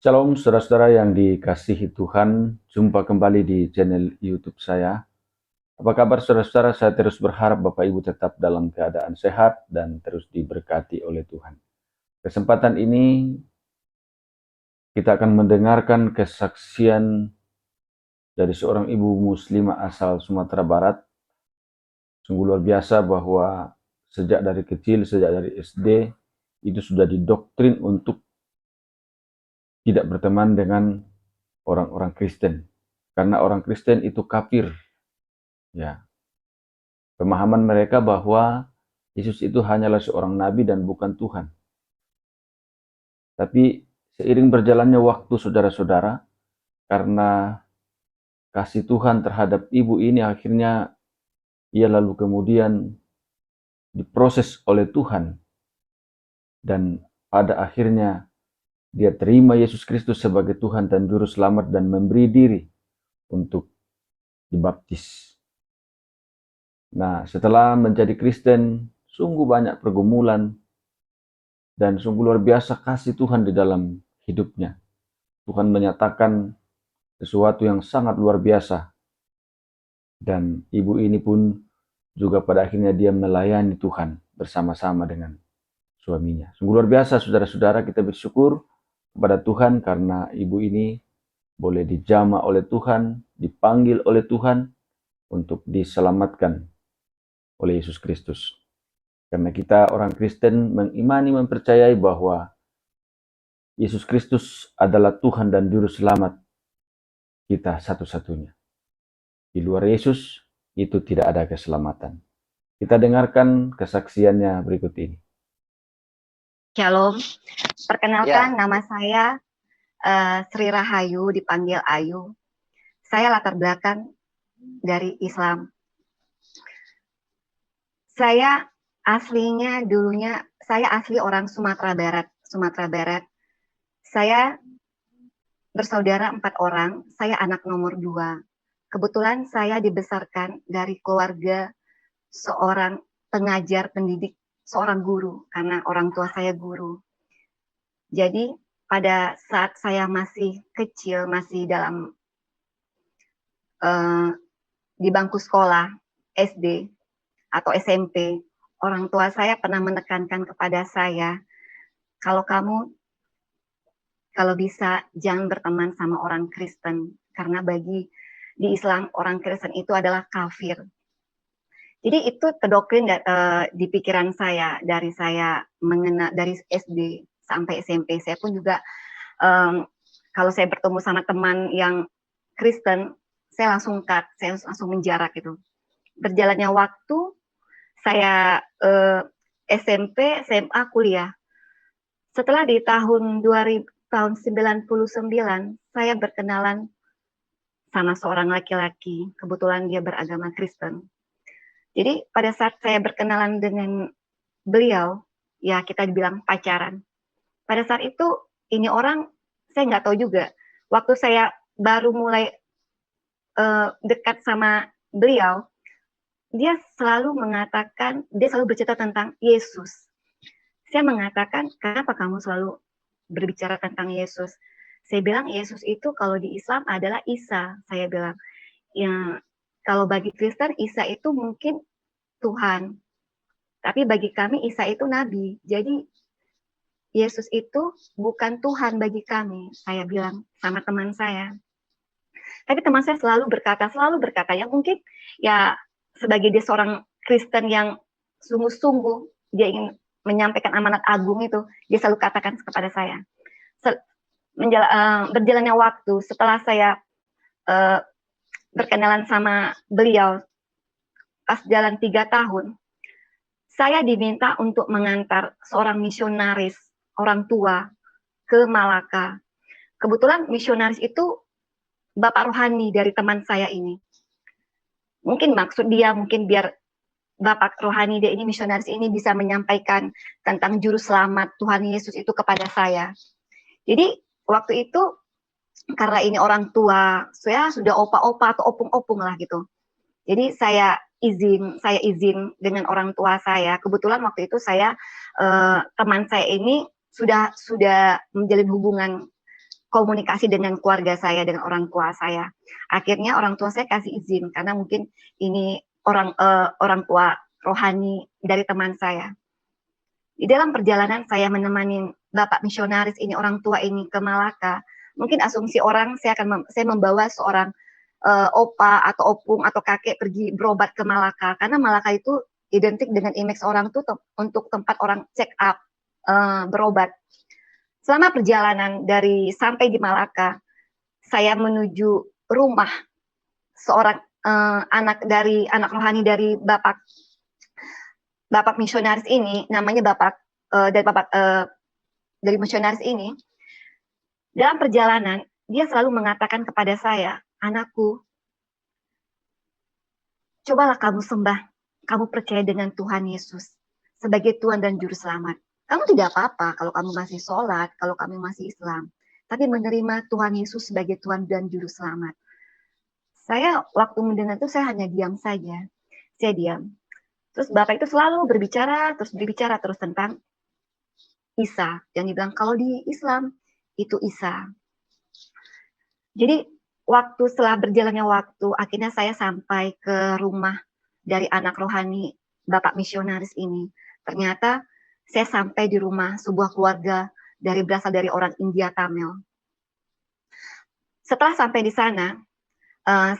Shalom saudara-saudara yang dikasihi Tuhan, jumpa kembali di channel YouTube saya. Apa kabar saudara-saudara? Saya terus berharap Bapak Ibu tetap dalam keadaan sehat dan terus diberkati oleh Tuhan. Kesempatan ini kita akan mendengarkan kesaksian dari seorang ibu muslimah asal Sumatera Barat. Sungguh luar biasa bahwa sejak dari kecil, sejak dari SD, itu sudah didoktrin untuk tidak berteman dengan orang-orang Kristen. Karena orang Kristen itu kafir. Ya, pemahaman mereka bahwa Yesus itu hanyalah seorang nabi dan bukan Tuhan. Tapi seiring berjalannya waktu saudara-saudara, karena kasih Tuhan terhadap ibu ini akhirnya ia lalu kemudian diproses oleh Tuhan. Dan pada akhirnya dia terima Yesus Kristus sebagai Tuhan dan Juru Selamat dan memberi diri untuk dibaptis. Nah, setelah menjadi Kristen, sungguh banyak pergumulan dan sungguh luar biasa kasih Tuhan di dalam hidupnya. Tuhan menyatakan sesuatu yang sangat luar biasa. Dan ibu ini pun juga pada akhirnya dia melayani Tuhan bersama-sama dengan suaminya. Sungguh luar biasa saudara-saudara, kita bersyukur kepada Tuhan karena ibu ini boleh dijamah oleh Tuhan, dipanggil oleh Tuhan untuk diselamatkan oleh Yesus Kristus. Karena kita orang Kristen mengimani, mempercayai bahwa Yesus Kristus adalah Tuhan dan Juru Selamat kita satu-satunya. Di luar Yesus, itu tidak ada keselamatan. Kita dengarkan kesaksiannya berikut ini. Shalom, perkenalkan Ya. nama saya Sri Rahayu, dipanggil Ayu. Saya latar belakang dari Islam. Saya asli orang Sumatera Barat. Saya bersaudara 4 orang, saya anak nomor 2. Kebetulan saya dibesarkan dari keluarga seorang pengajar pendidik, seorang guru, karena orang tua saya guru. Jadi pada saat saya masih kecil, masih dalam di bangku sekolah SD atau SMP, orang tua saya pernah menekankan kepada saya, kalau bisa jangan berteman sama orang Kristen, karena bagi di Islam orang Kristen itu adalah kafir. Jadi itu terdoktrin di pikiran saya dari SD sampai SMP. Saya pun juga kalau saya bertemu sama teman yang Kristen, saya langsung cut, saya langsung menjarak gitu. Berjalannya waktu, saya SMP, SMA, kuliah. Setelah di tahun 99, saya berkenalan sama seorang laki-laki. Kebetulan dia beragama Kristen. Jadi pada saat saya berkenalan dengan beliau, ya kita dibilang pacaran. Pada saat itu, ini orang, saya nggak tahu juga. Waktu saya baru mulai dekat sama beliau, dia selalu bercerita tentang Yesus. Saya mengatakan, kenapa kamu selalu berbicara tentang Yesus? Saya bilang, Yesus itu kalau di Islam adalah Isa. Saya bilang, ya, kalau bagi Kristen, Isa itu mungkin Tuhan. Tapi bagi kami, Isa itu Nabi. Jadi, Yesus itu bukan Tuhan bagi kami. Saya bilang sama teman saya. Tapi teman saya selalu berkata, yang mungkin ya sebagai dia seorang Kristen yang sungguh-sungguh dia ingin menyampaikan amanat agung itu, dia selalu katakan kepada saya. Berjalannya waktu setelah saya berkenalan sama beliau, pas jalan 3 tahun, saya diminta untuk mengantar seorang misionaris, orang tua, ke Malaka. Kebetulan misionaris itu bapak rohani dari teman saya ini. Mungkin maksud dia, mungkin biar bapak rohani dia ini, misionaris ini bisa menyampaikan tentang juru selamat Tuhan Yesus itu kepada saya. Jadi waktu itu karena ini orang tua, saya sudah opa-opa atau opung-opung lah gitu. Jadi saya izin dengan orang tua saya. Kebetulan waktu itu teman saya ini sudah menjalin hubungan komunikasi dengan keluarga saya, dengan orang tua saya. Akhirnya orang tua saya kasih izin karena mungkin ini orang tua rohani dari teman saya. Di dalam perjalanan saya menemani Bapak misionaris ini, orang tua ini ke Malaka, mungkin asumsi orang saya membawa seorang opa atau opung atau kakek pergi berobat ke Malaka, karena Malaka itu identik dengan image orang tuh untuk tempat orang check up, berobat. Selama perjalanan dari sampai di Malaka, saya menuju rumah seorang anak rohani dari Bapak misionaris ini, namanya dari misionaris ini. Dalam perjalanan, dia selalu mengatakan kepada saya, anakku, cobalah kamu sembah, kamu percaya dengan Tuhan Yesus sebagai Tuhan dan Juru Selamat. Kamu tidak apa-apa kalau kamu masih sholat, kalau kamu masih Islam, tapi menerima Tuhan Yesus sebagai Tuhan dan Juru Selamat. Saya waktu mendengar itu saya hanya diam saja. Saya diam. Terus Bapak itu selalu berbicara terus tentang Isa. Yang dibilang kalau di Islam itu Isa. Jadi setelah berjalannya waktu, akhirnya saya sampai ke rumah dari anak rohani Bapak misionaris ini. Ternyata saya sampai di rumah sebuah keluarga berasal dari orang India Tamil. Setelah sampai di sana,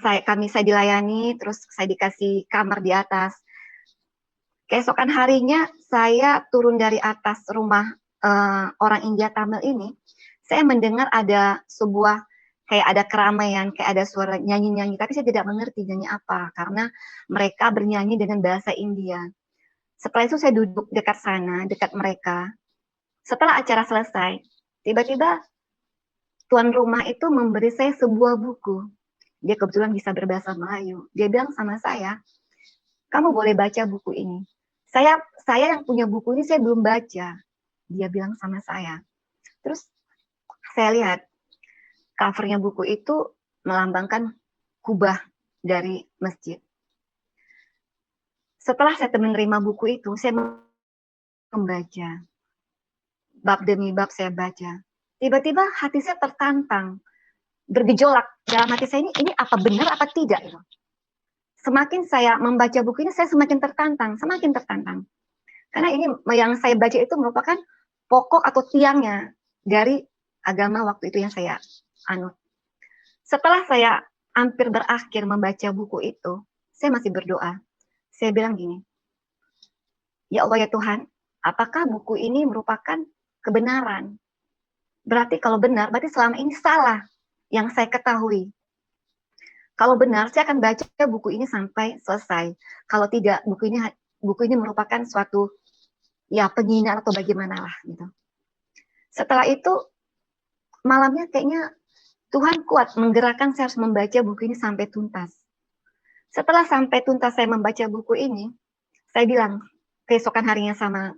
saya dilayani, terus saya dikasih kamar di atas. Keesokan harinya saya turun dari atas rumah orang India Tamil ini, saya mendengar ada kayak ada keramaian, kayak ada suara nyanyi-nyanyi, tapi saya tidak mengerti nyanyi apa, karena mereka bernyanyi dengan bahasa India. Setelah itu saya duduk dekat sana, dekat mereka. Setelah acara selesai, tiba-tiba tuan rumah itu memberi saya sebuah buku. Dia kebetulan bisa berbahasa Melayu. Dia bilang sama saya, kamu boleh baca buku ini. Saya yang punya buku ini saya belum baca. Dia bilang sama saya. Terus saya lihat covernya buku itu melambangkan kubah dari masjid. Setelah saya menerima buku itu, saya membaca. Bab demi bab saya baca. Tiba-tiba hati saya tertantang, bergejolak. Dalam hati saya ini apa benar apa tidak? Semakin saya membaca buku ini, saya semakin tertantang. Karena ini yang saya baca itu merupakan pokok atau tiangnya dari agama waktu itu yang saya anut. Setelah saya hampir berakhir membaca buku itu, saya masih berdoa. Saya bilang gini, ya Allah ya Tuhan, apakah buku ini merupakan kebenaran? Berarti kalau benar, berarti selama ini salah yang saya ketahui. Kalau benar, saya akan baca buku ini sampai selesai. Kalau tidak, buku ini merupakan suatu penghinaan atau bagaimana lah gitu. Setelah itu malamnya kayaknya Tuhan kuat menggerakkan saya harus membaca buku ini sampai tuntas. Setelah sampai tuntas saya membaca buku ini, saya bilang keesokan harinya sama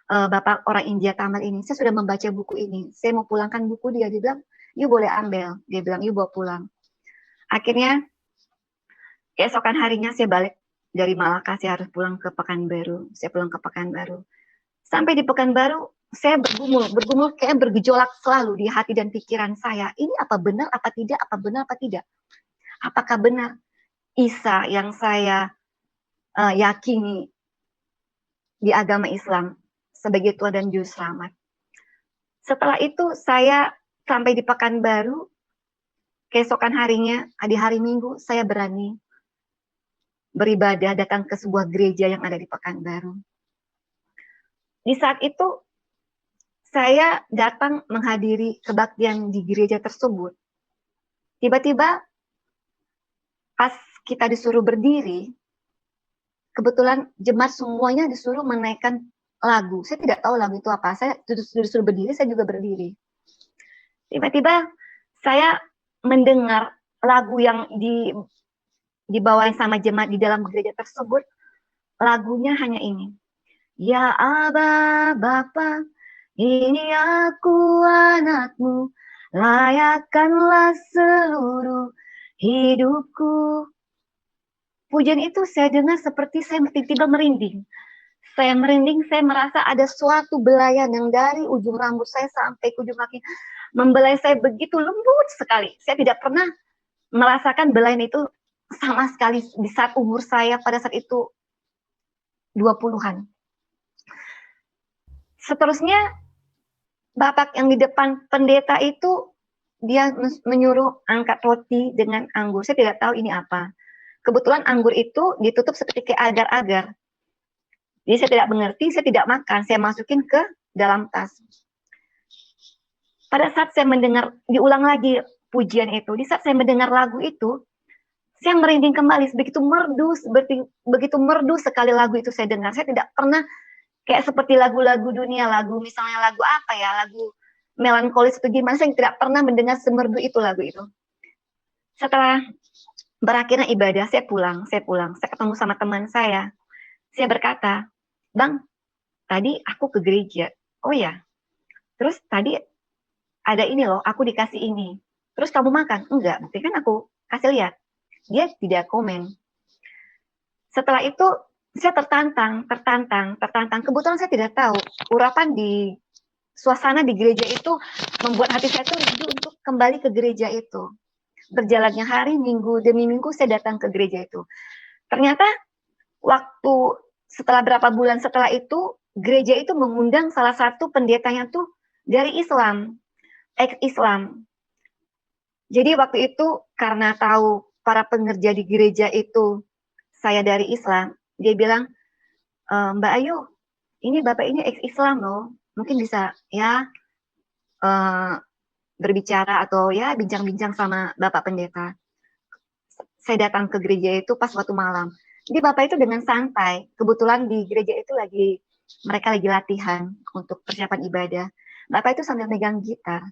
Bapak orang India Tamil ini, saya sudah membaca buku ini. Saya mau pulangkan buku dia bilang, you boleh ambil. Dia bilang, you bawa pulang. Akhirnya keesokan harinya saya balik dari Malaka, saya harus pulang ke Pekanbaru. Saya pulang ke Pekanbaru. Sampai di Pekanbaru, saya bergumul kayak bergejolak selalu di hati dan pikiran saya. Ini apa benar, apa tidak, apa benar, apa tidak. Apakah benar Isa yang saya yakini di agama Islam sebagai Tuhan dan Juru Selamat. Setelah itu saya sampai di Pekanbaru, keesokan harinya, di hari Minggu, saya berani beribadah datang ke sebuah gereja yang ada di Pekanbaru. Di saat itu, saya datang menghadiri kebaktian di gereja tersebut. Tiba-tiba, pas kita disuruh berdiri, kebetulan jemaat semuanya disuruh menaikkan lagu. Saya tidak tahu lagu itu apa. Saya disuruh berdiri, saya juga berdiri. Tiba-tiba, saya mendengar lagu yang dibawain sama jemaat di dalam gereja tersebut. Lagunya hanya ini. Ya Aba Bapa, ini aku anakmu, layakkanlah seluruh hidupku. Pujian itu saya dengar seperti saya tiba-tiba merinding. Saya merinding, saya merasa ada suatu belayan yang dari ujung rambut saya sampai ke ujung kaki membelai saya begitu lembut sekali. Saya tidak pernah merasakan belayan itu sama sekali di saat umur saya pada saat itu 20-an. Seterusnya, bapak yang di depan pendeta itu, dia menyuruh angkat roti dengan anggur. Saya tidak tahu ini apa. Kebetulan anggur itu ditutup seperti agar-agar. Jadi saya tidak mengerti, saya tidak makan. Saya masukin ke dalam tas. Pada saat saya mendengar, diulang lagi pujian itu, di saat saya mendengar lagu itu, saya merinding kembali, begitu merdu sekali lagu itu saya dengar. Saya tidak pernah kayak seperti lagu-lagu dunia, lagu misalnya lagu apa ya, lagu melankolis itu gimana, saya tidak pernah mendengar semerdu itu lagu itu. Setelah berakhirnya ibadah, saya pulang, saya ketemu sama teman saya berkata, "Bang, tadi aku ke gereja." "Oh ya, terus tadi ada ini loh, aku dikasih ini. Terus kamu makan?" "Enggak, bukti kan aku kasih lihat." Dia tidak komen. Setelah itu saya tertantang. Kebetulan saya tidak tahu urapan di suasana di gereja itu membuat hati saya tuh rindu untuk kembali ke gereja itu. Berjalannya hari, minggu demi minggu saya datang ke gereja itu. Ternyata waktu setelah berapa bulan setelah itu, gereja itu mengundang salah satu pendetanya tuh dari Islam, ex-Islam. Jadi waktu itu karena tahu para pengerja di gereja itu saya dari Islam, dia bilang, "Mbak Ayu, ini Bapak ini ex-Islam loh, mungkin bisa ya berbicara atau ya bincang-bincang sama Bapak Pendeta." Saya datang ke gereja itu pas waktu malam. Jadi Bapak itu dengan santai, kebetulan di gereja itu mereka lagi latihan untuk persiapan ibadah. Bapak itu sambil megang gitar.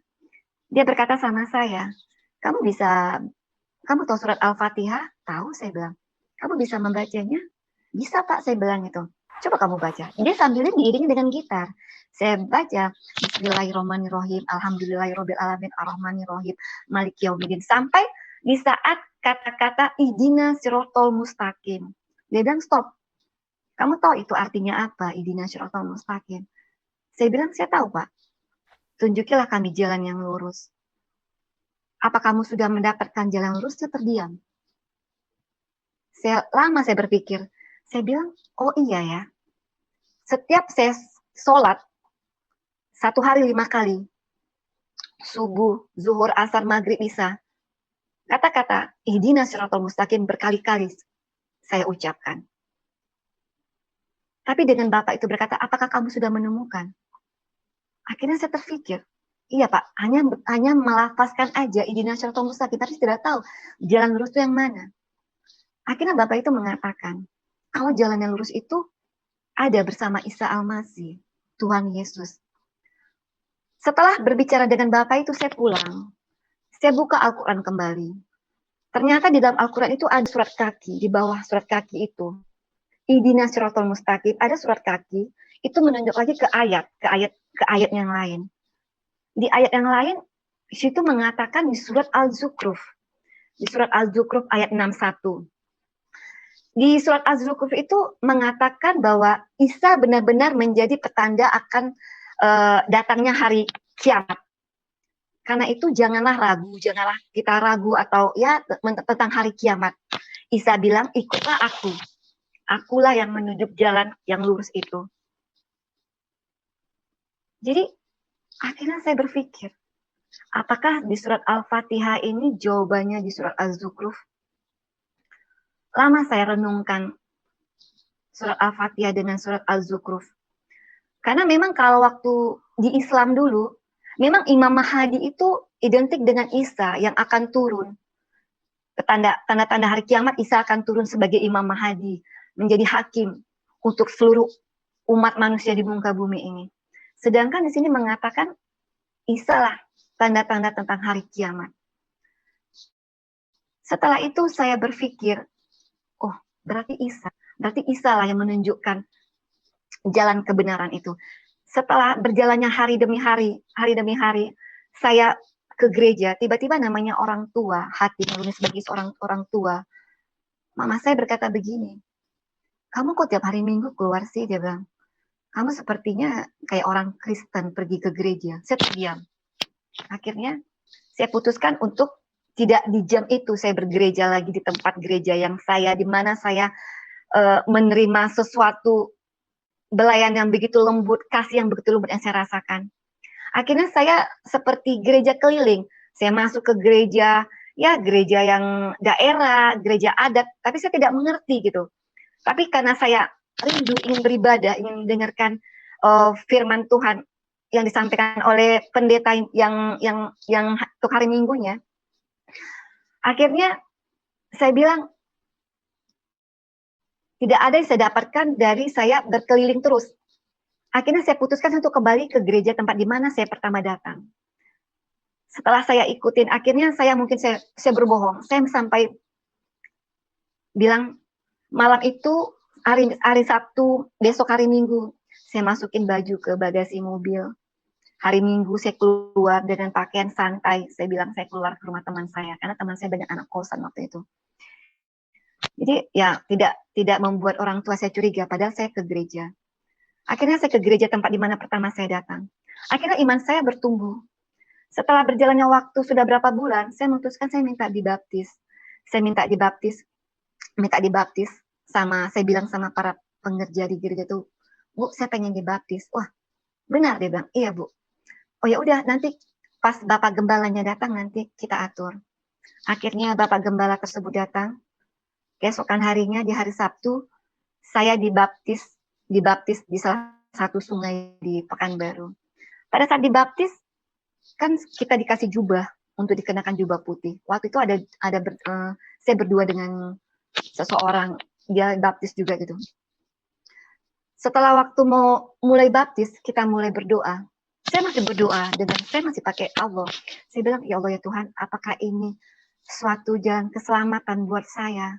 Dia berkata sama saya, kamu tahu surat Al-Fatihah?" "Tahu," saya bilang. "Kamu bisa membacanya?" "Bisa, Pak," saya bilang itu. "Coba kamu baca." Dia sambil diiringi dengan gitar. Saya baca, Bismillahirrahmanirrahim, Alhamdulillahirabbil alamin, Arrahmanirrahim, Maliki yaumiddin, sampai di saat kata-kata Ihdina Sirotol Mustaqim. Dia bilang, "Stop. Kamu tahu itu artinya apa, Ihdina Sirotol Mustaqim?" Saya bilang, "Saya tahu, Pak. Tunjukilah kami jalan yang lurus." "Apa kamu sudah mendapatkan jalan lurus?" Saya terdiam. Saya berpikir. Saya bilang, "Oh iya ya. Setiap saya sholat, 1 hari 5 kali. Subuh, zuhur, asar, maghrib, isya. Kata-kata Ihdina Siratal Mustaqim berkali-kali saya ucapkan. Tapi dengan Bapak itu berkata, apakah kamu sudah menemukan?" Akhirnya saya terpikir, iya Pak, hanya melafazkan aja Ihdina Siratal Mustaqim, tapi tidak tahu jalan lurus itu yang mana. Akhirnya Bapak itu mengatakan, kalau jalan yang lurus itu ada bersama Isa Al-Masih, Tuhan Yesus. Setelah berbicara dengan Bapak itu saya pulang. Saya buka Al-Quran kembali. Ternyata di dalam Al-Quran itu ada surat kaki, di bawah surat kaki itu. Ihdina Siratal Mustaqim, ada surat kaki, itu menunjuk lagi ke ayat yang lain. Di ayat yang lain, di situ mengatakan di surat Al-Zukhruf. Di surat Al-Zukhruf ayat 61. Di surat Az-Zukhruf itu mengatakan bahwa Isa benar-benar menjadi petanda akan datangnya hari kiamat. Karena itu janganlah kita ragu atau ya tentang hari kiamat. Isa bilang, "Ikutlah aku. Akulah yang menunjuk jalan yang lurus itu." Jadi akhirnya saya berpikir, apakah di surat Al-Fatihah ini jawabannya di surat Az-Zukhruf? Lama saya renungkan surat Al-Fatihah dengan surat Az-Zukhruf. Karena memang kalau waktu di Islam dulu, memang Imam Mahdi itu identik dengan Isa yang akan turun. Tanda-tanda hari kiamat, Isa akan turun sebagai Imam Mahdi, menjadi hakim untuk seluruh umat manusia di muka bumi ini. Sedangkan di sini mengatakan Isa lah tanda-tanda tentang hari kiamat. Setelah itu saya berpikir, oh berarti Isa lah yang menunjukkan jalan kebenaran itu. Setelah berjalannya hari demi hari, saya ke gereja, tiba-tiba namanya orang tua, hati nurani sebagai seorang orang tua. Mama saya berkata begini, "Kamu kok tiap hari Minggu keluar sih?" Dia bilang. kamu sepertinya kayak orang Kristen pergi ke gereja. Saya terdiam. Akhirnya saya putuskan untuk tidak di jam itu saya bergereja lagi di tempat gereja yang di mana saya menerima sesuatu belayan yang begitu lembut, kasih yang begitu lembut yang saya rasakan. Akhirnya saya seperti gereja keliling. Saya masuk ke gereja, ya gereja yang daerah, gereja adat, tapi saya tidak mengerti gitu. Tapi karena saya rindu ingin beribadah, ingin mendengarkan firman Tuhan yang disampaikan oleh pendeta yang untuk hari Minggunya, akhirnya saya bilang tidak ada yang saya dapatkan dari saya berkeliling terus. Akhirnya saya putuskan untuk kembali ke gereja tempat di mana saya pertama datang. Setelah saya ikutin, akhirnya saya berbohong. Saya sampai bilang malam itu hari Sabtu, besok hari Minggu, saya masukin baju ke bagasi mobil. Hari Minggu saya keluar dengan pakaian santai. Saya bilang saya keluar ke rumah teman saya karena teman saya banyak anak kosan waktu itu. Jadi ya tidak membuat orang tua saya curiga. Padahal saya ke gereja. Akhirnya saya ke gereja tempat di mana pertama saya datang. Akhirnya iman saya bertumbuh. Setelah berjalannya waktu sudah berapa bulan, saya memutuskan saya minta dibaptis. Saya minta dibaptis saya bilang sama para pengerja di gereja itu, Bu, saya pengen dibaptis. Wah, benar dia bilang, iya Bu. Oh ya udah, nanti pas Bapak Gembalanya datang nanti kita atur. Akhirnya Bapak Gembala tersebut datang. Keesokan harinya di hari Sabtu, saya dibaptis di salah satu sungai di Pekanbaru. Pada saat dibaptis, kan kita dikasih jubah untuk dikenakan jubah putih. Waktu itu saya berdua dengan seseorang, dia baptis juga gitu. Setelah waktu mau mulai baptis, kita mulai berdoa. Saya masih berdoa dengan saya masih pakai Allah. Saya bilang, ya Allah ya Tuhan, apakah ini suatu jalan keselamatan buat saya?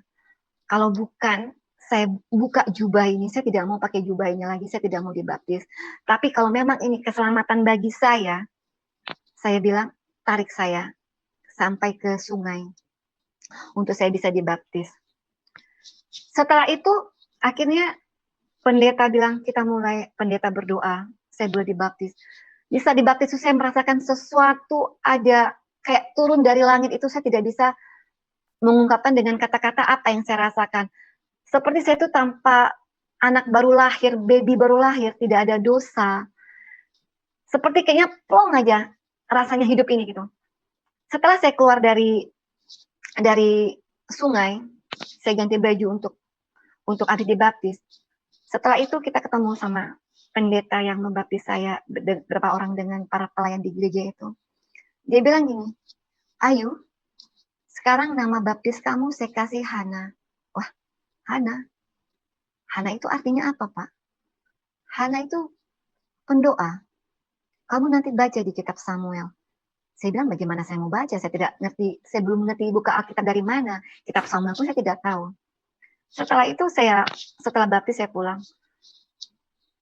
Kalau bukan, saya buka jubah ini, saya tidak mau pakai jubah ini lagi, saya tidak mau dibaptis. Tapi kalau memang ini keselamatan bagi saya bilang, tarik saya sampai ke sungai untuk saya bisa dibaptis. Setelah itu, akhirnya pendeta bilang, pendeta berdoa, saya boleh dibaptis. Bisa dibaptis itu saya merasakan sesuatu ada kayak turun dari langit itu, saya tidak bisa mengungkapkan dengan kata-kata apa yang saya rasakan. Seperti saya itu tanpa anak baru lahir, baby baru lahir, tidak ada dosa. Seperti kayaknya plong aja rasanya hidup ini gitu. Setelah saya keluar dari sungai, saya ganti baju untuk ada dibaptis. Setelah itu kita ketemu sama pendeta yang membaptis saya, beberapa orang dengan para pelayan di gereja itu. Dia bilang gini, Ayu, sekarang nama baptis kamu saya kasih Hana. Wah, Hana? Hana itu artinya apa, Pak? Hana itu pendoa. Kamu nanti baca di kitab Samuel. Saya bilang, bagaimana saya mau baca? Saya tidak ngerti, saya belum ngerti buka Alkitab dari mana. Kitab Samuel pun saya tidak tahu. Setelah itu setelah baptis saya pulang.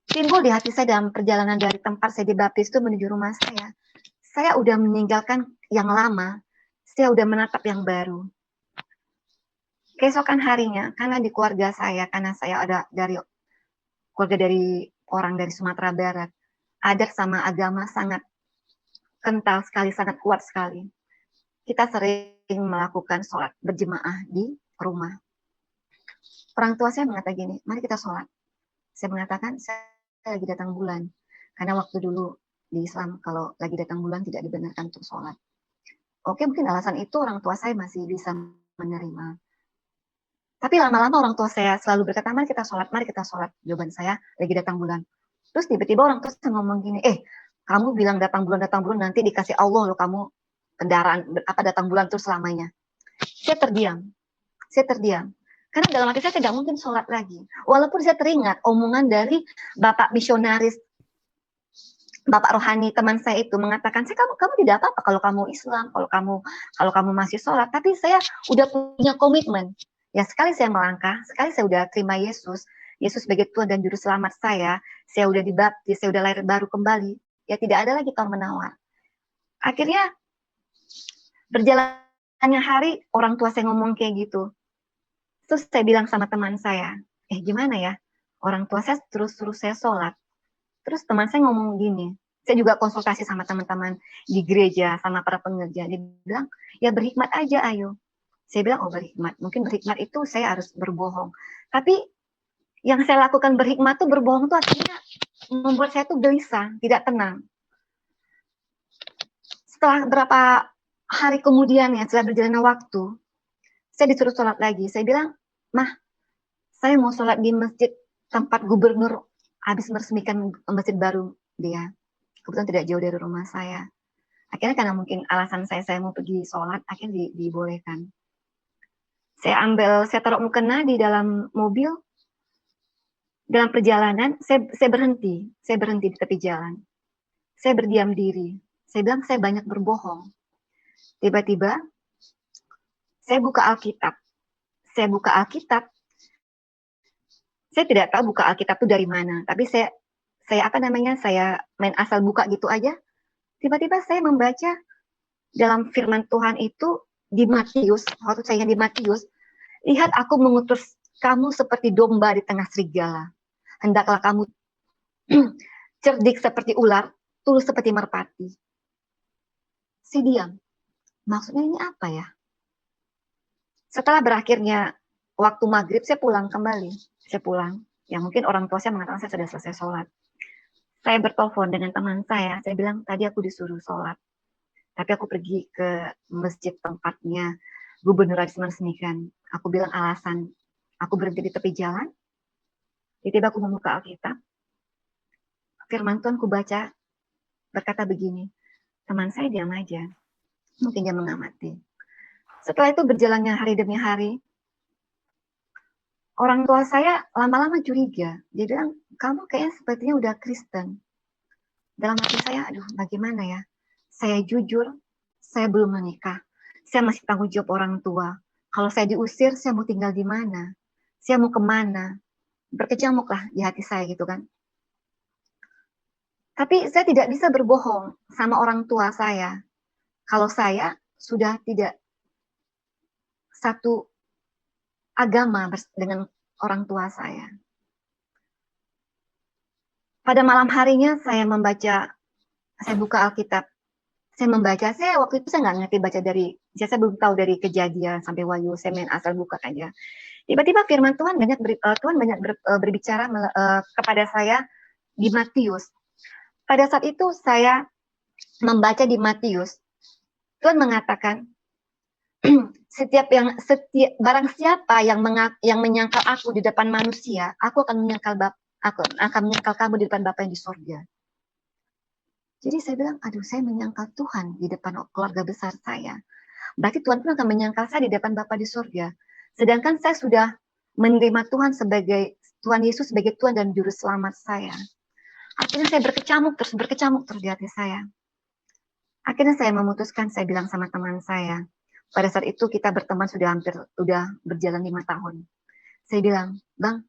Timbul di hati saya dalam perjalanan dari tempat saya dibaptis itu menuju rumah saya. Saya udah meninggalkan yang lama, saya udah menatap yang baru. Keesokan harinya, karena di keluarga saya, karena saya ada keluarga dari orang dari Sumatera Barat, adat sama agama sangat kental sekali, sangat kuat sekali. Kita sering melakukan sholat berjemaah di rumah. Orang tua saya mengatakan gini, mari kita sholat. Saya mengatakan, saya lagi datang bulan. Karena waktu dulu di Islam, kalau lagi datang bulan tidak dibenarkan untuk sholat. Oke, mungkin alasan itu orang tua saya masih bisa menerima. Tapi lama-lama orang tua saya selalu berkata, mari kita sholat, mari kita sholat. Jawaban saya, lagi datang bulan. Terus tiba-tiba orang tua saya ngomong gini, kamu bilang datang bulan, nanti dikasih Allah loh kamu kendaraan, datang bulan terus selamanya. Saya terdiam. Karena dalam hati saya tidak mungkin sholat lagi. Walaupun saya teringat omongan dari Bapak misionaris, Bapak rohani teman saya itu mengatakan, kamu tidak apa-apa kalau kamu Islam, kalau kamu masih sholat. Tapi saya udah punya komitmen. Ya sekali saya melangkah, sekali saya udah terima Yesus sebagai Tuhan dan Juru Selamat saya udah dibaptis, saya udah lahir baru kembali. Ya tidak ada lagi tawar-menawar. Akhirnya berjalannya hari, orang tua saya ngomong kayak gitu. Terus saya bilang sama teman saya, gimana ya? Orang tua saya terus suruh saya sholat. Terus teman saya ngomong gini, saya juga konsultasi sama teman-teman di gereja, sama para pengerja. Dia bilang, ya berhikmat aja ayo. Saya bilang, oh berhikmat. Mungkin berhikmat itu saya harus berbohong. Tapi yang saya lakukan berhikmat tuh berbohong tuh akhirnya membuat saya tuh gelisah, tidak tenang. Setelah berapa hari kemudian ya, setelah berjalannya waktu, saya disuruh sholat lagi. Saya bilang, Mah, saya mau sholat di masjid tempat gubernur habis meresmikan masjid baru dia. Kebetulan tidak jauh dari rumah saya. Akhirnya karena mungkin alasan saya mau pergi sholat, akhirnya dibolehkan. Saya taruh mukena di dalam mobil, dalam perjalanan, saya berhenti di tepi jalan. Saya berdiam diri. Saya bilang saya banyak berbohong. Tiba-tiba, saya buka Alkitab. Saya tidak tahu buka Alkitab itu dari mana, tapi saya main asal buka gitu aja. Tiba-tiba saya membaca dalam firman Tuhan itu di Matius, waktu saya di Matius, lihat aku mengutus kamu seperti domba di tengah serigala. Hendaklah kamu cerdik seperti ular, tulus seperti merpati. Saya diam. Maksudnya ini apa ya? Setelah berakhirnya waktu maghrib, saya pulang kembali. Saya pulang. Ya mungkin orang tua saya mengatakan saya sudah selesai sholat. Saya bertelepon dengan teman saya bilang tadi aku disuruh sholat. Tapi aku pergi ke masjid tempatnya gubernur habis meresmikan. Aku bilang alasan aku berhenti di tepi jalan. Tiba-tiba aku membuka Alkitab. Firman Tuhan ku baca berkata begini, teman saya diam aja. Mungkin dia mengamati. Setelah itu berjalannya hari demi hari, orang tua saya lama-lama curiga. Dia bilang, kamu kayaknya sepertinya udah Kristen. Dalam hati saya, aduh bagaimana ya? Saya jujur, saya belum menikah. Saya masih tanggung jawab orang tua. Kalau saya diusir, saya mau tinggal di mana? Saya mau kemana? Berkecamuklah di hati saya gitu kan. Tapi saya tidak bisa berbohong sama orang tua saya. Kalau saya sudah tidak satu agama dengan orang tua saya. Pada malam harinya saya buka Alkitab. Saya waktu itu saya nggak ngerti baca saya belum tahu dari Kejadian sampai Wahyu, saya main asal buka aja. Tiba-tiba firman Tuhan banyak berbicara kepada saya di Matius. Pada saat itu saya membaca di Matius, Tuhan mengatakan, barang siapa yang menyangkal aku di depan manusia, aku akan menyangkal kamu di depan Bapa yang di sorga. Jadi saya bilang, aduh saya menyangkal Tuhan di depan keluarga besar saya. Berarti Tuhan pun akan menyangkal saya di depan Bapa di sorga. Sedangkan saya sudah menerima Tuhan Yesus sebagai Tuhan dan Juru Selamat saya. Akhirnya saya berkecamuk terus di hati saya. Akhirnya saya memutuskan, saya bilang sama teman saya. Pada saat itu kita berteman sudah berjalan 5 tahun. Saya bilang, Bang,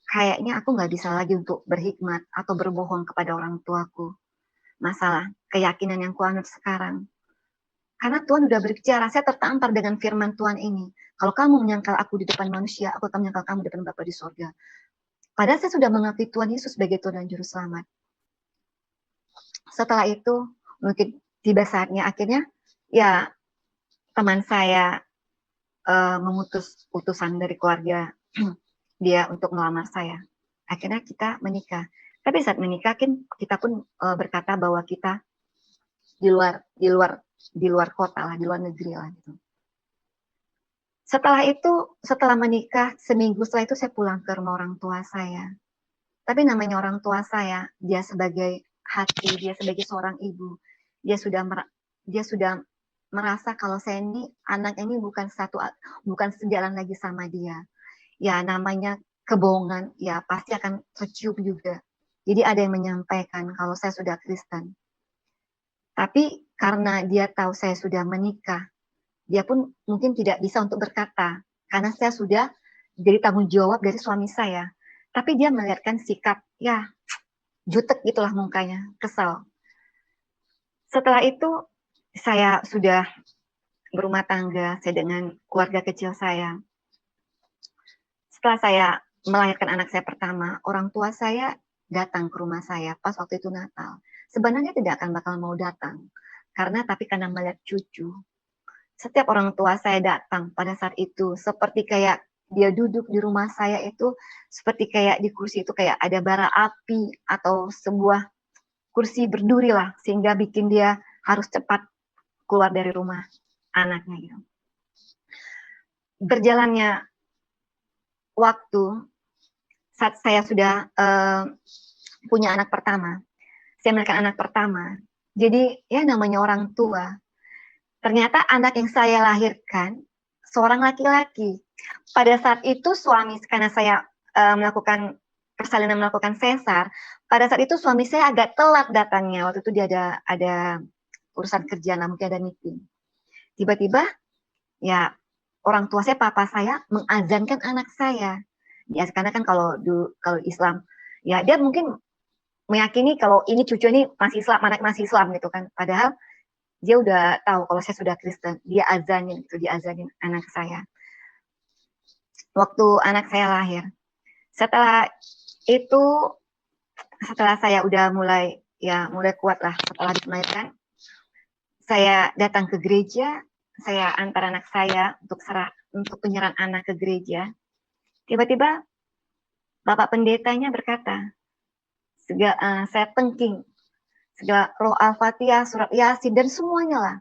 kayaknya aku nggak bisa lagi untuk berhikmat atau berbohong kepada orang tuaku. Masalah keyakinan yang kuanut sekarang. Karena Tuhan sudah berbicara, saya tertampar dengan firman Tuhan ini. Kalau kamu menyangkal aku di depan manusia, aku akan menyangkal kamu di depan Bapa di sorga. Padahal saya sudah mengakui Tuhan Yesus sebagai Tuhan dan Juru Selamat. Setelah itu, mungkin tiba saatnya akhirnya, ya teman saya mengutus utusan dari keluarga dia untuk melamar saya. Akhirnya kita menikah. Tapi saat menikah kita pun berkata bahwa kita di luar kota lah, di luar negeri lah gitu. Setelah menikah, seminggu setelah itu saya pulang ke rumah orang tua saya. Tapi namanya orang tua saya, dia sebagai seorang ibu, dia sudah merasa kalau saya ini anak ini bukan sejalan lagi sama dia. Ya namanya kebohongan, ya pasti akan tercium juga. Jadi ada yang menyampaikan kalau saya sudah Kristen. Tapi karena dia tahu saya sudah menikah, dia pun mungkin tidak bisa untuk berkata, karena saya sudah jadi tanggung jawab dari suami saya. Tapi dia melihatkan sikap, ya jutek gitulah mukanya, kesal. Setelah itu, saya sudah berumah tangga, saya dengan keluarga kecil saya. Setelah saya melahirkan anak saya pertama, orang tua saya datang ke rumah saya pas waktu itu Natal. Sebenarnya tidak akan bakal mau datang, tapi karena melihat cucu. Setiap orang tua saya datang pada saat itu, seperti kayak dia duduk di rumah saya itu, seperti kayak di kursi itu kayak ada bara api atau sebuah kursi berduri lah, sehingga bikin dia harus cepat keluar dari rumah anaknya gitu. Berjalannya waktu, saat saya sudah punya anak pertama, saya melahirkan anak pertama. Jadi ya namanya orang tua. Ternyata anak yang saya lahirkan seorang laki-laki. Pada saat itu suami, karena saya melakukan persalinan, melakukan sesar, pada saat itu suami saya agak telat datangnya. Waktu itu dia ada urusan kerjaan, mungkin ada meeting. Tiba-tiba ya orang tua saya, papa saya mengazankan anak saya. Ya karena kan kalau Islam ya dia mungkin meyakini kalau ini cucu ini masih Islam, anak masih Islam gitu kan. Padahal dia udah tahu kalau saya sudah Kristen. Dia azanin anak saya. Waktu anak saya lahir. Setelah itu, setelah saya udah mulai kuat lah setelah dilahirkan, saya datang ke gereja, saya antar anak saya untuk penyerahan anak ke gereja. Tiba-tiba Bapak pendetanya berkata, saya tengking segala roh Al-Fatihah, surat Yasin, dan semuanya lah.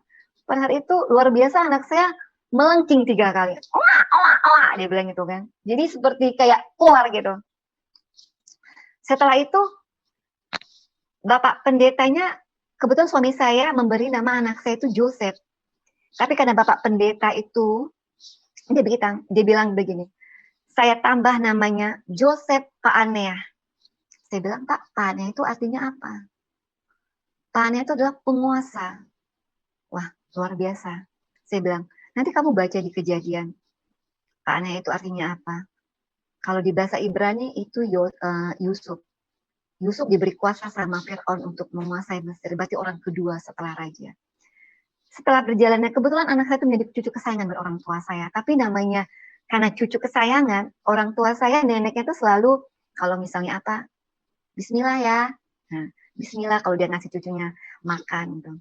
Pada hari itu luar biasa anak saya melengking 3 kali. Wah, wah, wah, dia bilang gitu kan. Jadi seperti kayak keluar gitu. Setelah itu, Bapak pendetanya, kebetulan suami saya memberi nama anak saya itu Joseph. Tapi karena Bapak pendeta itu, dia bilang begini, saya tambah namanya Joseph Paanea. Saya bilang, Pak, Paanea itu artinya apa? Paanea itu adalah penguasa. Wah, luar biasa. Saya bilang, nanti kamu baca di Kejadian. Paanea itu artinya apa? Kalau di bahasa Ibrani itu Yusuf. Yusuf diberi kuasa sama Fir'aun untuk menguasai Mesir. Berarti orang kedua setelah raja. Setelah berjalannya, kebetulan anak saya itu menjadi cucu kesayangan dari orang tua saya. Tapi namanya, karena cucu kesayangan, orang tua saya, neneknya itu selalu, kalau misalnya apa, Bismillah ya. Nah, Bismillah kalau dia ngasih cucunya makan gitu.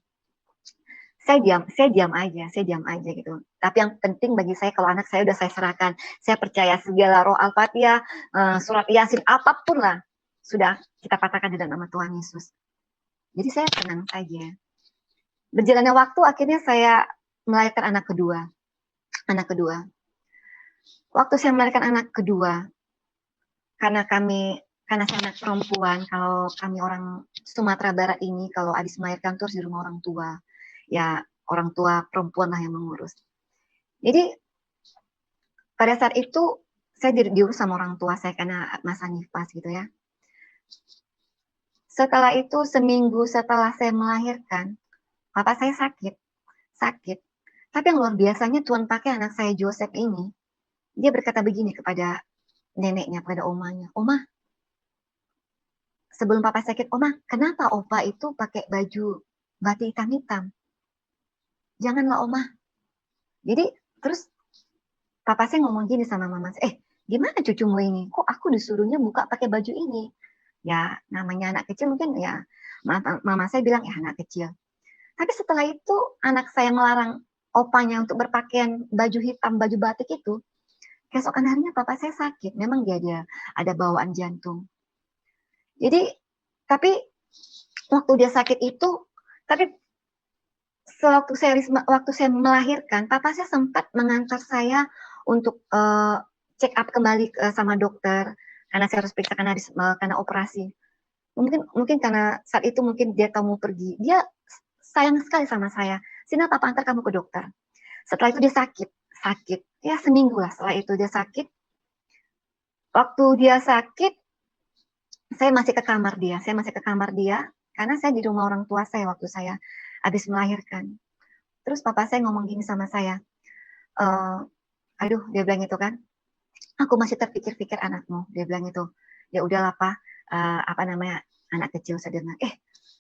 Saya diam aja gitu. Tapi yang penting bagi saya kalau anak saya udah saya serahkan, saya percaya segala roh Al-Fatihah, surat Yasin, apapun lah, sudah kita katakan dalam nama Tuhan Yesus. Jadi saya tenang saja. Berjalannya waktu, akhirnya saya melahirkan anak kedua. Waktu saya melahirkan anak kedua, karena saya anak perempuan, kalau kami orang Sumatera Barat ini, kalau habis melahirkan terus di rumah orang tua. Ya, orang tua perempuan lah yang mengurus. Jadi, pada saat itu, saya diurus sama orang tua saya karena masa nifas gitu ya. Setelah itu, seminggu setelah saya melahirkan, papa saya sakit. Tapi yang luar biasanya Tuhan pakai anak saya Joseph ini, dia berkata begini kepada neneknya, pada omanya, Oma, sebelum papa sakit, Oma, kenapa opa itu pakai baju batik hitam-hitam? Janganlah Oma. Jadi terus papa saya ngomong gini sama mama saya, gimana cucumu ini? Kok aku disuruhnya buka pakai baju ini? Ya namanya anak kecil mungkin ya, mama saya bilang ya anak kecil. Tapi setelah itu anak saya melarang opanya untuk berpakaian baju hitam, baju batik itu. Keesokan harinya papa saya sakit. Memang dia ada bawaan jantung. Jadi, tapi waktu dia sakit itu, tapi waktu saya melahirkan, papa saya sempat mengantar saya untuk check up kembali sama dokter karena saya harus periksa karena operasi. Mungkin karena saat itu mungkin dia tahu mau pergi. Dia sayang sekali sama saya. Sini papa antar kamu ke dokter. Setelah itu dia sakit. Ya seminggu lah setelah itu dia sakit. Waktu dia sakit, saya masih ke kamar dia karena saya di rumah orang tua saya waktu saya habis melahirkan. Terus papa saya ngomong gini sama saya, aduh dia bilang itu kan, aku masih terpikir-pikir anakmu, dia bilang itu. Ya udahlah Pak, anak kecil saya dengar.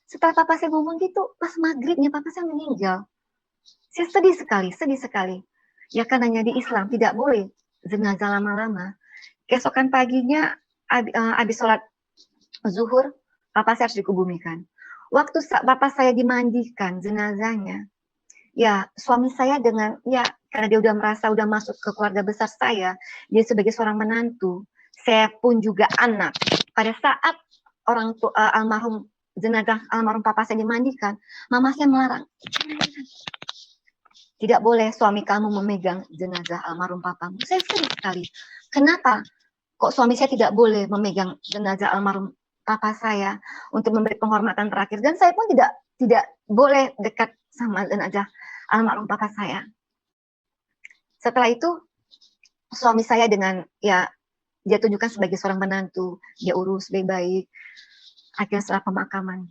Setelah papa saya ngomong gitu, pas maghribnya papa saya meninggal. Saya sedih sekali. Ya karena di Islam tidak boleh jenazah lama-lama. Keesokan paginya habis sholat zuhur, papa saya harus dikubumikan. Waktu papa saya dimandikan jenazahnya, ya suami saya dengan, ya karena dia udah merasa udah masuk ke keluarga besar saya, dia sebagai seorang menantu, saya pun juga anak. Pada saat almarhum jenazah almarhum papa saya dimandikan, mama saya melarang. Tidak boleh suami kamu memegang jenazah almarhum papamu. Saya sedih sekali. Kenapa? Kok suami saya tidak boleh memegang jenazah almarhum papa saya untuk memberi penghormatan terakhir, dan saya pun tidak boleh dekat sama jenazah almarhum papa saya. Setelah itu suami saya dengan, ya dia tunjukkan sebagai seorang menantu, dia urus baik-baik. Akhirnya setelah pemakaman,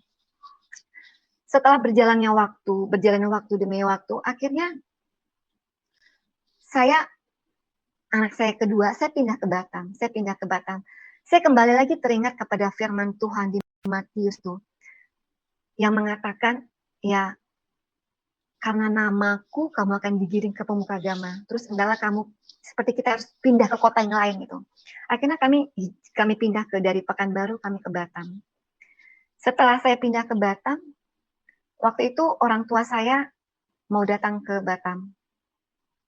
setelah berjalannya waktu demi waktu, akhirnya anak saya kedua, saya pindah ke Batam. Saya kembali lagi teringat kepada firman Tuhan di Matius tuh, yang mengatakan, ya karena namaku kamu akan digiring ke pemuka agama. Terus adalah kamu, seperti kita harus pindah ke kota yang lain gitu. Akhirnya kami pindah dari Pekanbaru, kami ke Batam. Setelah saya pindah ke Batam, waktu itu orang tua saya mau datang ke Batam.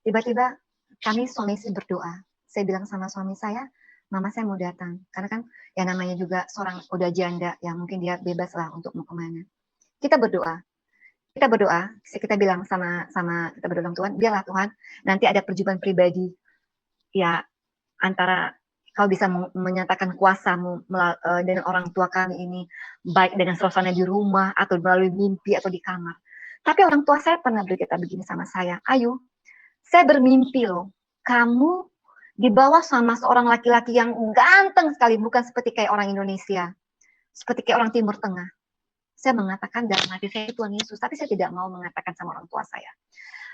Tiba-tiba kami suami istri berdoa. Saya bilang sama suami saya, mama saya mau datang. Karena kan ya namanya juga seorang udah janda, ya mungkin dia bebas lah untuk mau kemana. Kita berdoa. Kita bilang sama kita berdoa, Tuhan, biarlah Tuhan nanti ada perjumpaan pribadi, ya antara kau bisa menyatakan kuasamu dengan orang tua kami ini, baik dengan suasana di rumah atau melalui mimpi atau di kamar. Tapi orang tua saya pernah berkata begini sama saya, Ayu, saya bermimpi loh, kamu dibawa sama seorang laki-laki yang ganteng sekali, bukan seperti kayak orang Indonesia, seperti kayak orang Timur Tengah. Saya mengatakan dalam hati saya Tuhan Yesus, tapi saya tidak mau mengatakan sama orang tua saya.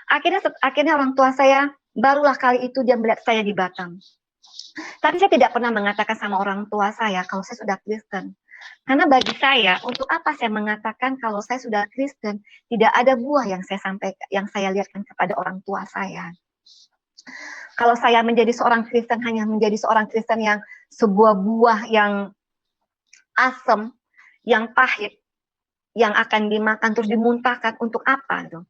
Akhirnya orang tua saya barulah kali itu dia melihat saya di Batam. Tapi saya tidak pernah mengatakan sama orang tua saya kalau saya sudah Kristen. Karena bagi saya, untuk apa saya mengatakan kalau saya sudah Kristen, tidak ada buah yang saya lihatkan kepada orang tua saya. Kalau saya menjadi seorang Kristen, hanya menjadi seorang Kristen yang sebuah buah yang asam, yang pahit, yang akan dimakan terus dimuntahkan, untuk apa tuh?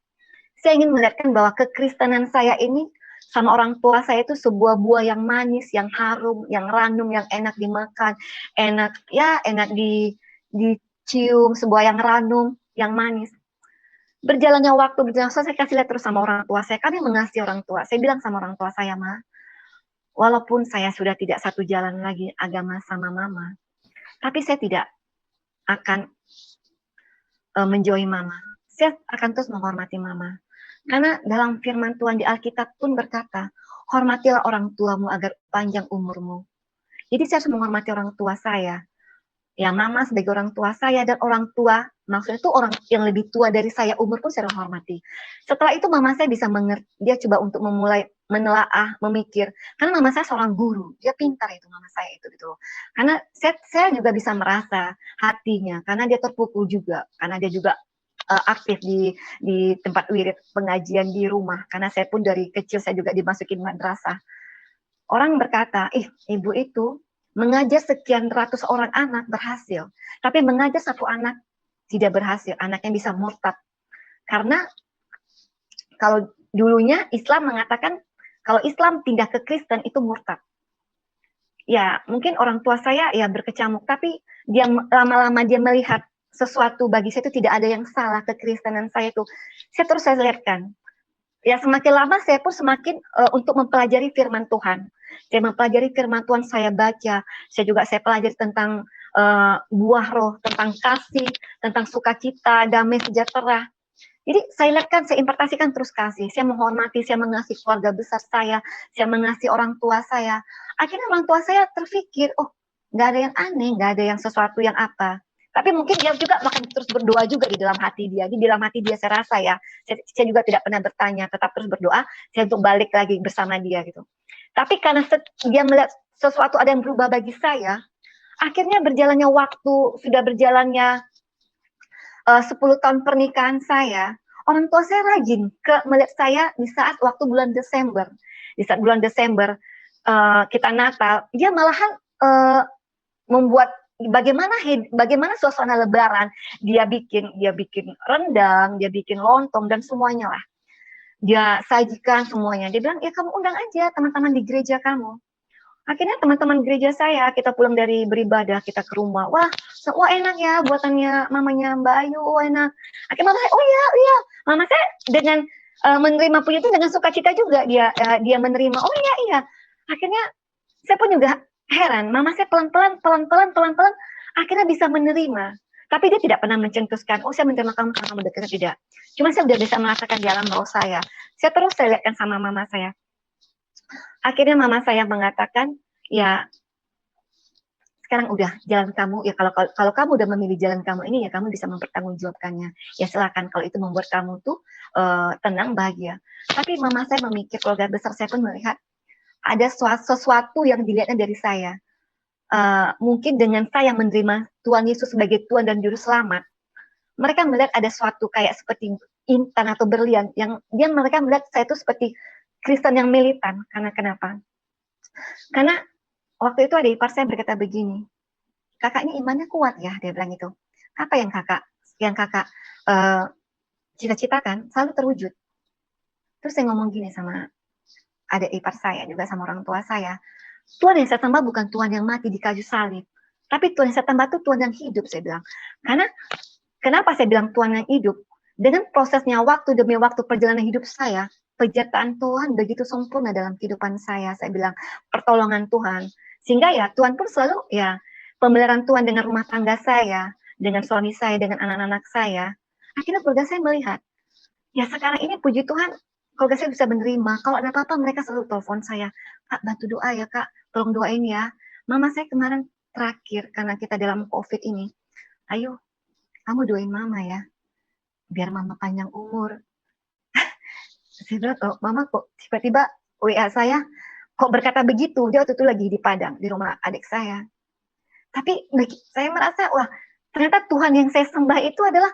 Saya ingin melihatkan bahwa kekristenan saya ini sama orang tua saya itu sebuah buah yang manis, yang harum, yang ranum, yang enak dimakan, enak dicium, sebuah yang ranum, yang manis. Berjalannya waktu, saya kasih lihat terus sama orang tua saya. Kami mengasihi orang tua. Saya bilang sama orang tua saya, Ma, walaupun saya sudah tidak satu jalan lagi agama sama Mama, tapi saya tidak akan menjauhi Mama. Saya akan terus menghormati Mama. Karena dalam firman Tuhan di Alkitab pun berkata, hormatilah orang tuamu agar panjang umurmu. Jadi saya harus menghormati orang tua saya. Ya, Mama sebagai orang tua saya, dan orang tua, maksudnya itu orang yang lebih tua dari saya, umur pun saya hormati. Setelah itu Mama saya bisa mengerti, dia coba untuk memulai menelaah, memikir. Karena Mama saya seorang guru, dia pintar itu Mama saya itu gitu. Karena saya juga bisa merasa hatinya, karena dia terpukul juga, karena dia juga aktif di tempat wirid pengajian di rumah. Karena saya pun dari kecil saya juga dimasukin madrasah. Orang berkata, ibu itu mengajar sekian ratus orang anak berhasil, tapi mengajar satu anak tidak berhasil, anaknya bisa murtad. Karena kalau dulunya Islam mengatakan kalau Islam pindah ke Kristen itu murtad. Ya mungkin orang tua saya ya berkecamuk, tapi dia lama-lama dia melihat sesuatu bagi saya itu tidak ada yang salah, kekristenan saya itu. Saya lihatkan. Ya semakin lama saya pun semakin untuk mempelajari firman Tuhan. Saya mempelajari firman Tuhan, saya baca. Saya pelajari tentang buah roh, tentang kasih, tentang sukacita, damai sejahtera. Jadi saya lihatkan, saya impartasikan terus kasih. Saya menghormati, saya mengasihi keluarga besar saya mengasihi orang tua saya. Akhirnya orang tua saya terpikir, nggak ada yang aneh, nggak ada yang sesuatu yang apa. Tapi mungkin dia juga makin terus berdoa juga di dalam hati dia. Di dalam hati dia saya rasa ya, saya juga tidak pernah bertanya, tetap terus berdoa, saya untuk balik lagi bersama dia gitu. Tapi karena dia melihat sesuatu ada yang berubah bagi saya, akhirnya berjalannya waktu, sudah berjalannya 10 tahun pernikahan saya, orang tua saya rajin melihat saya di saat waktu bulan Desember. Di saat bulan Desember kita Natal, dia malahan membuat bagaimana suasana Lebaran, dia bikin rendang, dia bikin lontong dan semuanya lah. Dia sajikan semuanya. Dia bilang, ya kamu undang aja teman-teman di gereja kamu. Akhirnya teman-teman gereja saya, kita pulang dari beribadah, kita ke rumah. Wah enak ya buatannya mamanya Mbak Ayu, enak. Akhirnya mama saya, oh iya, iya. Mama saya dengan menerima puji itu dengan sukacita juga dia menerima. Oh iya, iya. Akhirnya saya pun juga heran, mama saya pelan-pelan, akhirnya bisa menerima. Tapi dia tidak pernah mencetuskan, oh saya menerima kamu karena kamu dekat, tidak. Cuma saya sudah bisa merasakan di alam bawah saya. Saya terus saya lihatkan sama mama saya. Akhirnya mama saya mengatakan, ya sekarang udah jalan kamu, ya kalau kamu udah memilih jalan kamu ini, ya kamu bisa mempertanggungjawabkannya. Ya silakan, kalau itu membuat kamu tuh tenang, bahagia. Tapi mama saya memikir, keluarga besar saya pun melihat ada sesuatu yang dilihatnya dari saya. Mungkin dengan saya menerima Tuhan Yesus sebagai Tuhan dan Juru Selamat, mereka melihat ada suatu kayak seperti intan atau berlian, yang mereka melihat saya itu seperti Kristen yang militan. Karena kenapa? Karena waktu itu ada ipar saya berkata begini, kakak ini imannya kuat ya, dia bilang itu. Apa yang kakak cita-citakan selalu terwujud. Terus saya ngomong gini sama adik ipar saya, juga sama orang tua saya, Tuhan yang saya sembah bukan Tuhan yang mati di kayu salib, tapi Tuhan yang saya sembah itu Tuhan yang hidup, saya bilang. Karena kenapa saya bilang Tuhan yang hidup? Dengan prosesnya waktu demi waktu perjalanan hidup saya, penyertaan Tuhan begitu sempurna dalam kehidupan saya bilang pertolongan Tuhan. Sehingga ya Tuhan pun selalu ya pemeliharaan Tuhan dengan rumah tangga saya, dengan suami saya, dengan anak-anak saya. Akhirnya keluarga saya melihat, ya sekarang ini puji Tuhan, keluarga saya bisa menerima. Kalau ada apa-apa mereka selalu telepon saya, Kak bantu doa ya Kak, tolong doain ya. Mama saya kemarin terakhir, karena kita dalam COVID ini, ayo kamu doain mama ya, biar mama panjang umur. Saya bilang, oh, mama kok tiba-tiba WA saya, kok berkata begitu, dia waktu itu lagi di Padang, di rumah adik saya. Tapi saya merasa, wah ternyata Tuhan yang saya sembah itu adalah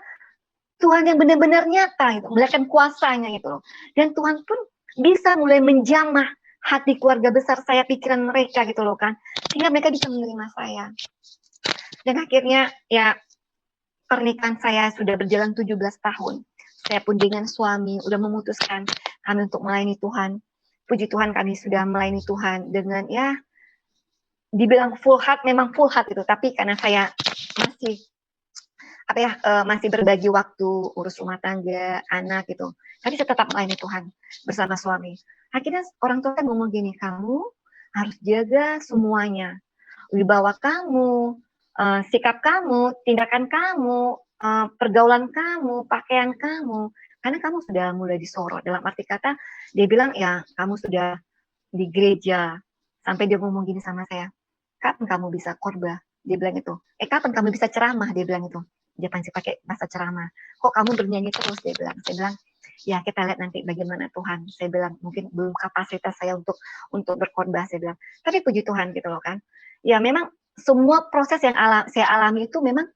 Tuhan yang benar-benar nyata, gitu, melihatkan kuasanya gitu. Dan Tuhan pun bisa mulai menjamah hati keluarga besar saya, pikiran mereka gitu loh kan, sehingga mereka bisa menerima saya. Dan akhirnya ya pernikahan saya sudah berjalan 17 tahun. Saya pun dengan suami udah memutuskan kami untuk melayani Tuhan. Puji Tuhan kami sudah melayani Tuhan dengan ya dibilang full heart, memang full heart itu, tapi karena saya masih berbagi waktu urus rumah tangga, anak gitu. Tapi saya tetap melayani Tuhan bersama suami. Akhirnya orang tua kan ngomong gini, kamu harus jaga semuanya. Wibawa kamu, sikap kamu, tindakan kamu, pergaulan kamu, pakaian kamu, karena kamu sudah mulai disorot. Dalam arti kata, dia bilang ya kamu sudah di gereja, sampai dia ngomong gini sama saya, kapan kamu bisa khotbah? Dia bilang itu. Kapan kamu bisa ceramah? Dia bilang itu. Dia pasti pakai bahasa ceramah. Kok kamu bernyanyi terus? Dia bilang. Saya bilang, ya kita lihat nanti bagaimana Tuhan. Saya bilang mungkin belum kapasitas saya untuk berkhotbah. Saya bilang. Tapi puji Tuhan gitu loh kan. Ya memang semua proses yang saya alami itu memang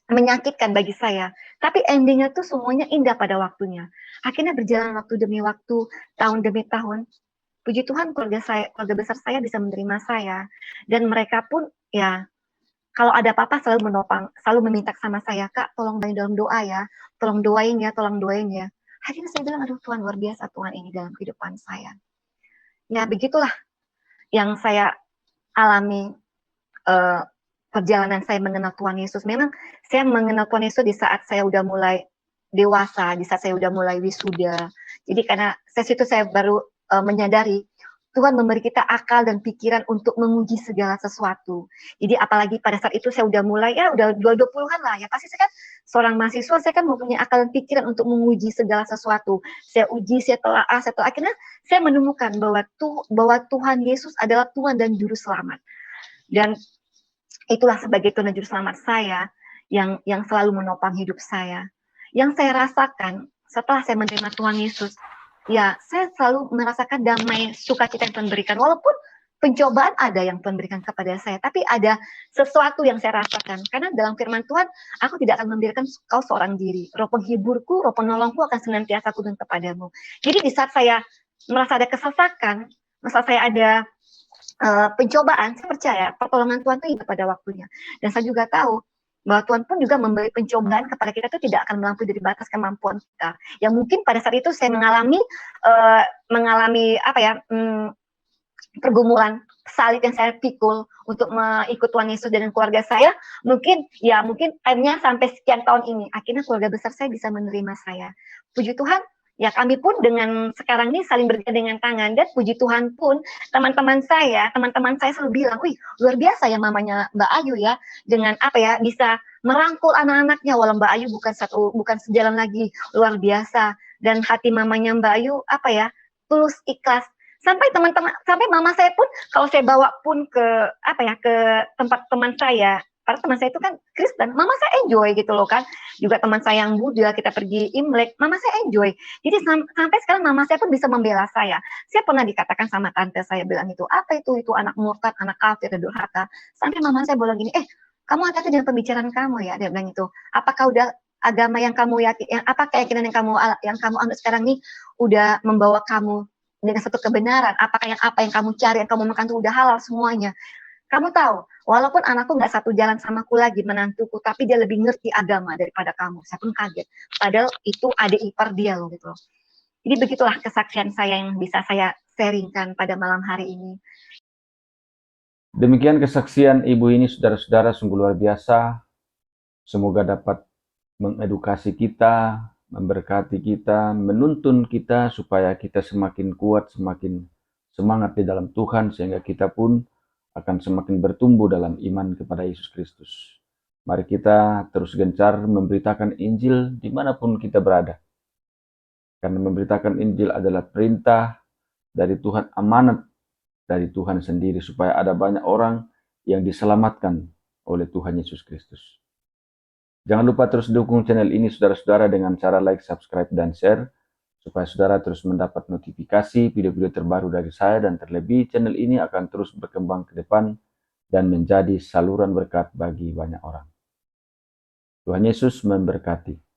menyakitkan bagi saya. Tapi endingnya tuh semuanya indah pada waktunya. Akhirnya berjalan waktu demi waktu, tahun demi tahun. Puji Tuhan keluarga besar saya bisa menerima saya. Dan mereka pun ya kalau ada apa-apa selalu menopang, selalu meminta sama saya, Kak tolong bantu dalam doa ya, tolong doain ya. Akhirnya saya bilang, aduh Tuhan luar biasa Tuhan ini dalam kehidupan saya. Ya begitulah yang saya alami perjalanan saya mengenal Tuhan Yesus. Memang saya mengenal Tuhan Yesus di saat saya udah mulai dewasa, di saat saya udah mulai wisuda. Jadi karena itu saya baru menyadari Tuhan memberi kita akal dan pikiran untuk menguji segala sesuatu. Jadi apalagi pada saat itu saya udah mulai, ya udah 20-an lah ya. Pasti saya kan seorang mahasiswa, saya kan mempunyai akal dan pikiran untuk menguji segala sesuatu. Saya uji, saya telah. Akhirnya saya menemukan bahwa Tuhan Yesus adalah Tuhan dan Juru Selamat. Dan itulah sebagai Tuhan dan Juru Selamat saya yang selalu menopang hidup saya. Yang saya rasakan setelah saya menerima Tuhan Yesus, ya saya selalu merasakan damai, sukacita yang Tuhan berikan. Walaupun pencobaan ada yang Tuhan berikan kepada saya, tapi ada sesuatu yang saya rasakan. Karena dalam firman Tuhan, aku tidak akan membiarkan kau seorang diri. Roh penghiburku, roh penolongku akan senantiasa aku kepadamu. Jadi di saat saya merasa ada kesesakan, merasa saya ada pencobaan, saya percaya pertolongan Tuhan itu indah pada waktunya. Dan saya juga tahu bahwa Tuhan pun juga memberi pencobaan kepada kita itu tidak akan melampaui dari batas kemampuan kita. Yang mungkin pada saat itu saya mengalami apa ya, pergumulan salib yang saya pikul untuk mengikut Tuhan Yesus dengan keluarga saya, mungkin akhirnya sampai sekian tahun ini, akhirnya keluarga besar saya bisa menerima saya. Puji Tuhan, ya kami pun dengan sekarang ini saling bergandengan tangan, dan puji Tuhan pun teman-teman saya selalu bilang, wih luar biasa ya mamanya Mbak Ayu ya, dengan apa ya, bisa merangkul anak-anaknya, walau Mbak Ayu bukan sejalan lagi, luar biasa. Dan hati mamanya Mbak Ayu apa ya, tulus ikhlas. Sampai mama saya pun kalau saya bawa pun ke apa ya, ke tempat teman saya, karena teman saya itu kan Kristen, mama saya enjoy gitu loh kan. Juga teman saya yang Buddha, kita pergi Imlek, mama saya enjoy. Jadi sampai sekarang mama saya pun bisa membela saya. Saya pernah dikatakan sama tante saya bilang itu, apa itu anak murtad, anak kafir, durhaka. Sampai mama saya bilang gini, kamu hati-hati dengan pembicaraan kamu ya, dia bilang itu. Apakah udah agama yang kamu yakin, apa keyakinan yang kamu anut sekarang nih udah membawa kamu dengan satu kebenaran, apa yang kamu cari, yang kamu makan itu udah halal semuanya. Kamu tahu, walaupun anakku nggak satu jalan sama aku lagi, menantuku, tapi dia lebih ngerti agama daripada kamu. Saya pun kaget. Padahal itu adik ipar dia loh gitu. Jadi begitulah kesaksian saya yang bisa saya sharingkan pada malam hari ini. Demikian kesaksian ibu ini, saudara-saudara, sungguh luar biasa. Semoga dapat mengedukasi kita, memberkati kita, menuntun kita supaya kita semakin kuat, semakin semangat di dalam Tuhan, sehingga kita pun akan semakin bertumbuh dalam iman kepada Yesus Kristus. Mari kita terus gencar memberitakan Injil dimanapun kita berada. Karena memberitakan Injil adalah perintah dari Tuhan, amanat dari Tuhan sendiri, supaya ada banyak orang yang diselamatkan oleh Tuhan Yesus Kristus. Jangan lupa terus dukung channel ini, saudara-saudara, dengan cara like, subscribe, dan share, supaya saudara terus mendapat notifikasi video-video terbaru dari saya, dan terlebih channel ini akan terus berkembang ke depan dan menjadi saluran berkat bagi banyak orang. Tuhan Yesus memberkati.